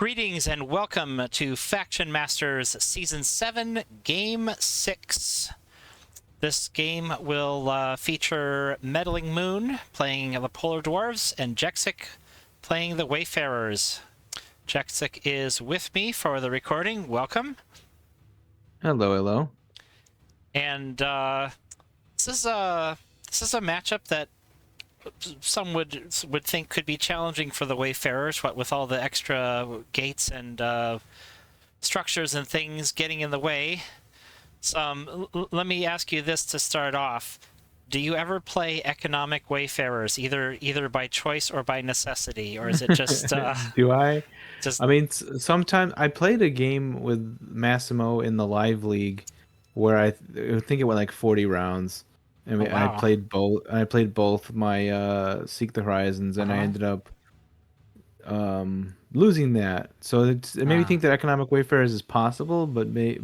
Greetings and welcome to FactionMasters Season 7, Game 6. This game will feature MeddlingMoon playing the Polar Dwarves and Jexik playing the Wayfarers. Jexik is with me for the recording. Welcome. Hello, hello. And this is a matchup that some would think could be challenging for the Wayfarers, what with all the extra gates and structures and things getting in the way. Let me ask you this to start off. Do you ever play economic Wayfarers, either by choice or by necessity, or is it just Do I? just I mean, sometimes I played a game with Massimo in the live league where I think it went like 40 rounds. I mean, oh, wow. I played both my Seek the Horizons, and I ended up losing that. So it made me think that economic Wayfarers is possible, but maybe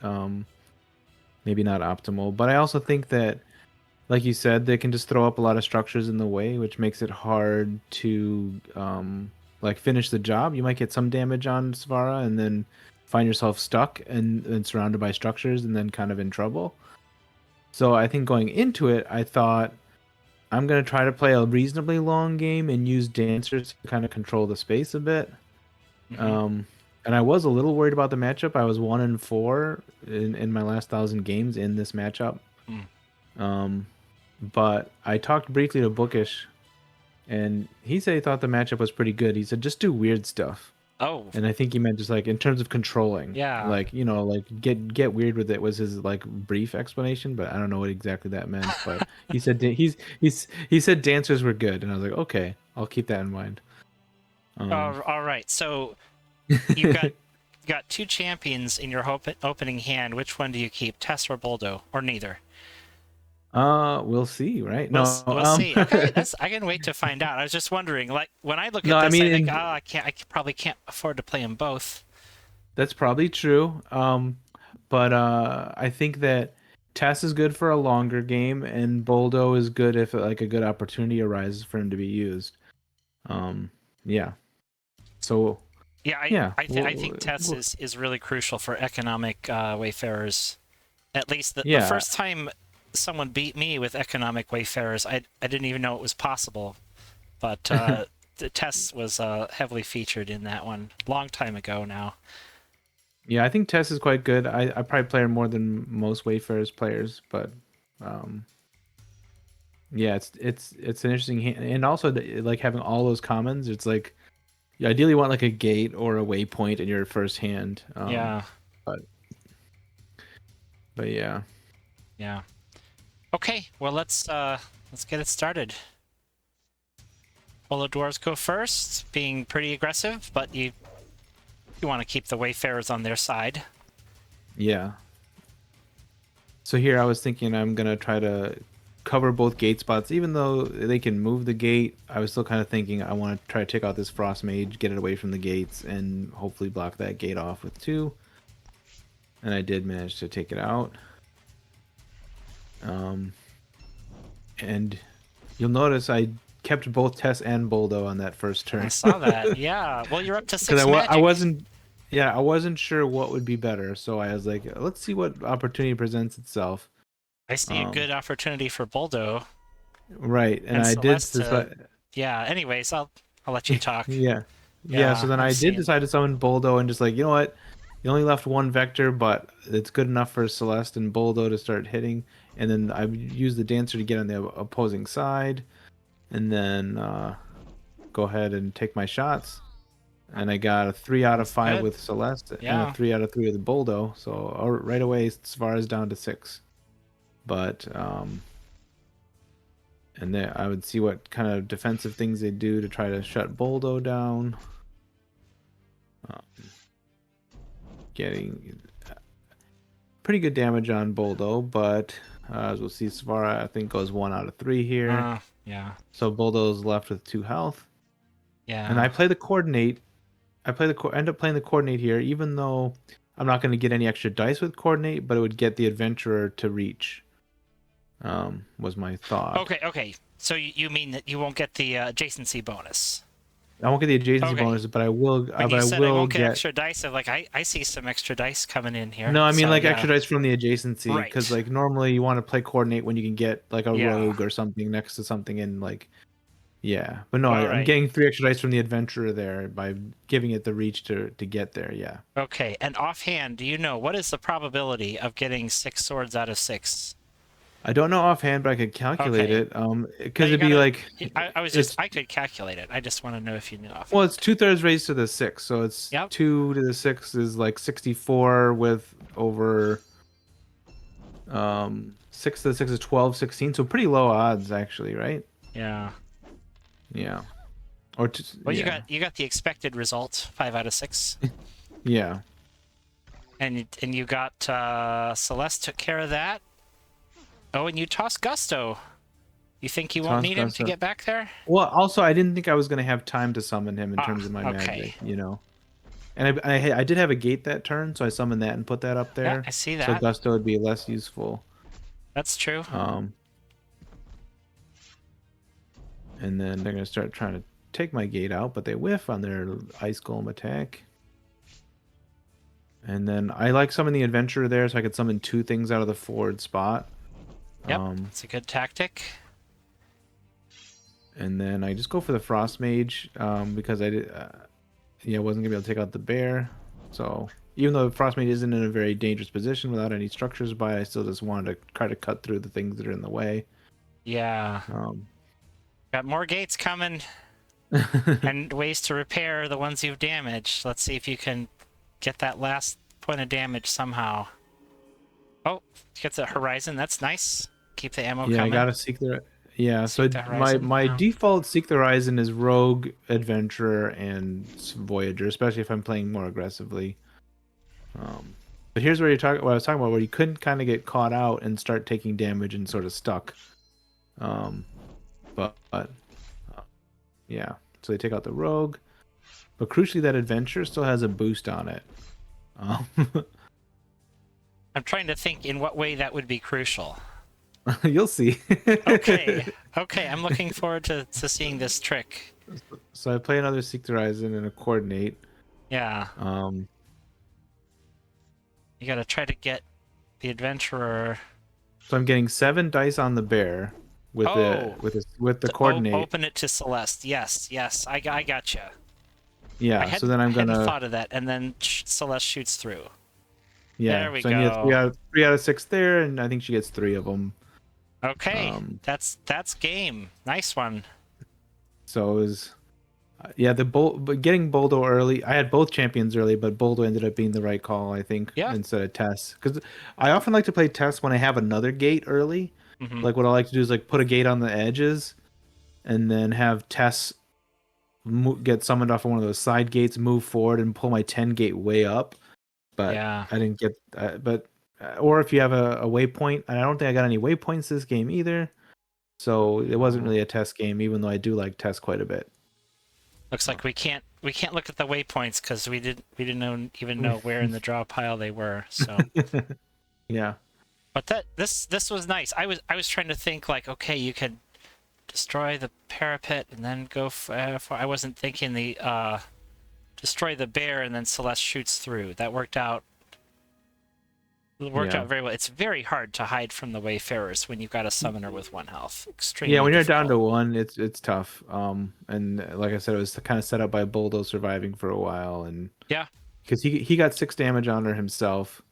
not optimal. But I also think that, like you said, they can just throw up a lot of structures in the way, which makes it hard to like finish the job. You might get some damage on Svara and then find yourself stuck and surrounded by structures and then kind of in trouble. So I think going into it, I thought I'm going to try to play a reasonably long game and use dancers to kind of control the space a bit. And I was a little worried about the matchup. I was 1-4 in my last 1,000 games in this matchup. But I talked briefly to Bookish, and he said he thought the matchup was pretty good. He said just do weird stuff. Oh. And I think he meant just like in terms of controlling. Yeah. Like, you know, like get weird with it was his like brief explanation, but I don't know what exactly that meant. But he said he said dancers were good, and I was like, okay, I'll keep that in mind. All right. So you've got two champions in your opening hand. Which one do you keep, Tess or Boldo, or neither? We'll see, right? We'll see. Okay, I can wait to find out. I was just wondering, like when I look at this, I think, I probably can't afford to play them both. That's probably true. But I think that Tess is good for a longer game, and Boldo is good if like a good opportunity arises for him to be used. Yeah. So. Yeah, I think Tess is really crucial for economic Wayfarers. At least the first time someone beat me with economic Wayfarers, I didn't even know it was possible. But the Tess was heavily featured in that one, long time ago now. Yeah, I think Tess is quite good. I probably play her more than most Wayfarers players, but yeah, it's an interesting hand. And also like having all those commons. It's like you ideally want like a gate or a waypoint in your first hand. Yeah, but yeah. Okay, well let's get it started. Polar Dwarves go first, being pretty aggressive, but you want to keep the Wayfarers on their side. Yeah. So here I was thinking I'm gonna try to cover both gate spots, even though they can move the gate. I was still kind of thinking I want to try to take out this Frost Mage, get it away from the gates, and hopefully block that gate off with 2. And I did manage to take it out. And you'll notice I kept both Tess and Boldo on that first turn. I saw that. Yeah. Well, you're up to 6 magic. I wasn't sure what would be better, so I was like, let's see what opportunity presents itself. I see a good opportunity for Boldo. Right, and I did decide. Yeah. Anyways, I'll let you talk. Yeah. So then I did decide to summon Boldo and just like, you know what? You only left 1 vector, but it's good enough for Celeste and Boldo to start hitting. And then I used the Dancer to get on the opposing side, and then go ahead and take my shots. And I got a 3 out of 5 with Celeste and a 3 out of 3 with Boldo. So right away, Svara's down to 6. But and then I would see what kind of defensive things they do to try to shut Boldo down. Getting pretty good damage on Boldo, but as we'll see, Svara I think goes 1 out of 3 here. Yeah. So Boldo's left with 2 health. Yeah. And I play the coordinate. End up playing the coordinate here, even though I'm not going to get any extra dice with coordinate, but it would get the adventurer to reach. Was my thought. Okay. So you mean that you won't get the adjacency bonus? I won't get the adjacency Okay. bonuses, but I will. When But you I said I will won't get get. extra dice, I'm like, I see some extra dice coming in here. No, I mean So like yeah, extra dice from the adjacency, because right. like normally you want to play coordinate when you can get like a Yeah. rogue or something next to something in like yeah. But no, All I'm right. getting 3 extra dice from the adventurer there by giving it the reach to get there. Yeah. Okay. And offhand, do you know what is the probability of getting 6 swords out of 6? I don't know offhand, but I could calculate Okay. it. No, Because you it'd be gotta. like it's I could calculate it. I just want to know if you knew well, offhand. it's 2/3 raised to the six, so it's Yep. 2 to the 6 is like 64 with over 6 to the 6 is 12, 16, so pretty low odds actually, right? Yeah. Yeah. Or Well, yeah. you got the expected result, 5 out of 6, Yeah. and you got Celeste took care of that. Oh, and you tossed Gusto. You think you won't Toss need him to Gusto. get back there? Well, also I didn't think I was gonna have time to summon him in Ah, terms of my okay. magic, you know. And I did have a gate that turn, so I summoned that and put that up Yeah, there. I see So that. Gusto would be less useful. That's true. Um, and then they're gonna start trying to take my gate out, but they whiff on their ice golem attack. And then I like summoning the adventurer there, so I could summon 2 things out of the forward spot. Yep, it's a good tactic. And then I just go for the frost mage because I did, yeah, I wasn't gonna be able to take out the bear. So even though frost mage isn't in a very dangerous position without any structures by, I still just wanted to try to cut through the things that are in the way. Yeah. Um, Got more gates coming and ways to repair the ones you've damaged. Let's see if you can get that last point of damage somehow. Oh, gets a horizon. That's nice. Keep the ammo yeah, coming. I gotta seek the. Yeah, Seek so the my horizon. my Oh. default Seek the Horizon is Rogue, Adventurer, and Voyager, especially if I'm playing more aggressively. But here's where what I was talking about, where you couldn't kind of get caught out and start taking damage and sort of stuck. But yeah, so they take out the Rogue, but crucially that Adventurer still has a boost on it. Um, I'm trying to think in what way that would be crucial. you'll see. Okay, okay, I'm looking forward to seeing this trick. So I play another Seek the Horizon and a Coordinate. Yeah. You gotta try to get the adventurer. So I'm getting 7 dice on the bear with the Coordinate. Open it to Celeste. Yes, yes, I gotcha. Yeah. So then I I'm hadn't gonna. thought of that, and then Celeste shoots through. Yeah. There we So I get go. 3 out of 6 there, and I think she gets 3 of them. Okay, that's game. Nice one. So it was. Yeah, but getting Boldo early. I had both champions early, but Boldo ended up being the right call, I think, Yeah. instead of Tess. Because I often like to play Tess when I have another gate early. Mm-hmm. Like what I like to do is like put a gate on the edges, and then have Tess get summoned off of one of those side gates, move forward, and pull my 10 gate way up. But Yeah. I didn't get. Or if you have a waypoint, and I don't think I got any waypoints this game either. So it wasn't really a Tess game, even though I do like Tess quite a bit. Looks like we can't look at the waypoints because we didn't even know where in the draw pile they were. So yeah. But this was nice. I was trying to think like, okay, you could destroy the parapet and then go for I wasn't thinking the destroy the bear and then Celeste shoots through. That worked out out very well. It's very hard to hide from the Wayfarers when you've got a summoner with 1 health. Extremely. Yeah, when you're down difficult. to 1, it's tough. And like I said, it was kind of set up by Boldo surviving for a while, and Yeah. because he got 6 damage on her himself,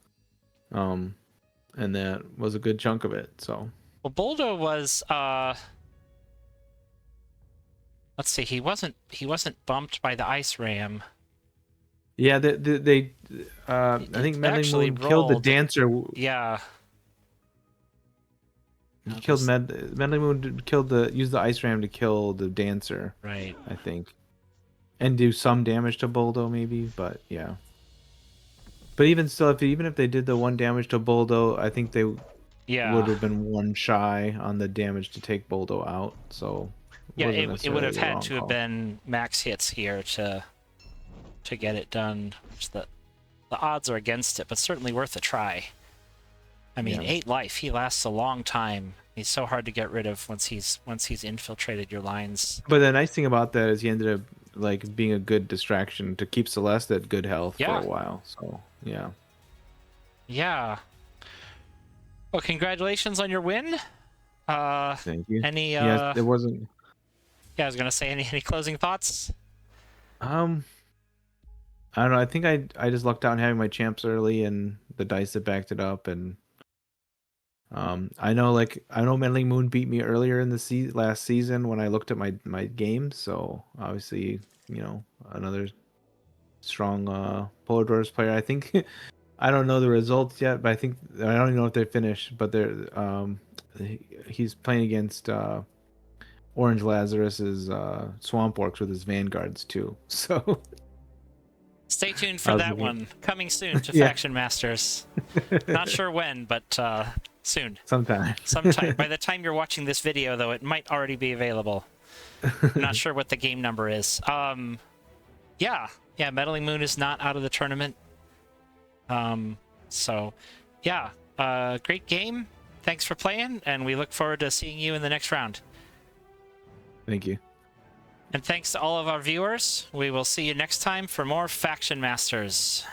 and that was a good chunk of it. So Well, Boldo was let's see, he wasn't bumped by the ice ram. yeah, I think MeddlingMoon killed the dancer. Yeah. He killed MeddlingMoon used the ice ram to kill the dancer. Right. I think, and do some damage to Boldo maybe, but yeah. But even still, even if they did the 1 damage to Boldo, I think they would have been 1 shy on the damage to take Boldo out. So yeah, it would have had to have been max hits here to get it done. Which the odds are against it, but certainly worth a try. I mean, 8 life. He lasts a long time. He's so hard to get rid of once he's infiltrated your lines. But the nice thing about that is he ended up like being a good distraction to keep Celeste at good health for Yeah. a while. So yeah. Yeah. Well, congratulations on your win. Thank you. Any Yes, it wasn't. yeah, I was gonna say any closing thoughts? Um, I don't know. I think I just lucked out in having my champs early and the dice that backed it up, and I know Meddling Moon beat me earlier in the last season when I looked at my games. So obviously, another strong Polar Dwarves player. I think I don't know the results yet, but I don't even know if they finished. But he's playing against Orange Lazarus's Swamp Orcs with his vanguards too. So Stay tuned I for was that looking. one. Coming soon to Yeah. Faction Masters. Not sure when, but soon. Sometime. Sometime. By the time you're watching this video, though, it might already be available. I'm not sure what the game number is. Yeah, Meddling Moon is not out of the tournament. So, yeah, great game. Thanks for playing, and we look forward to seeing you in the next round. Thank you. And thanks to all of our viewers. We will see you next time for more Faction Masters.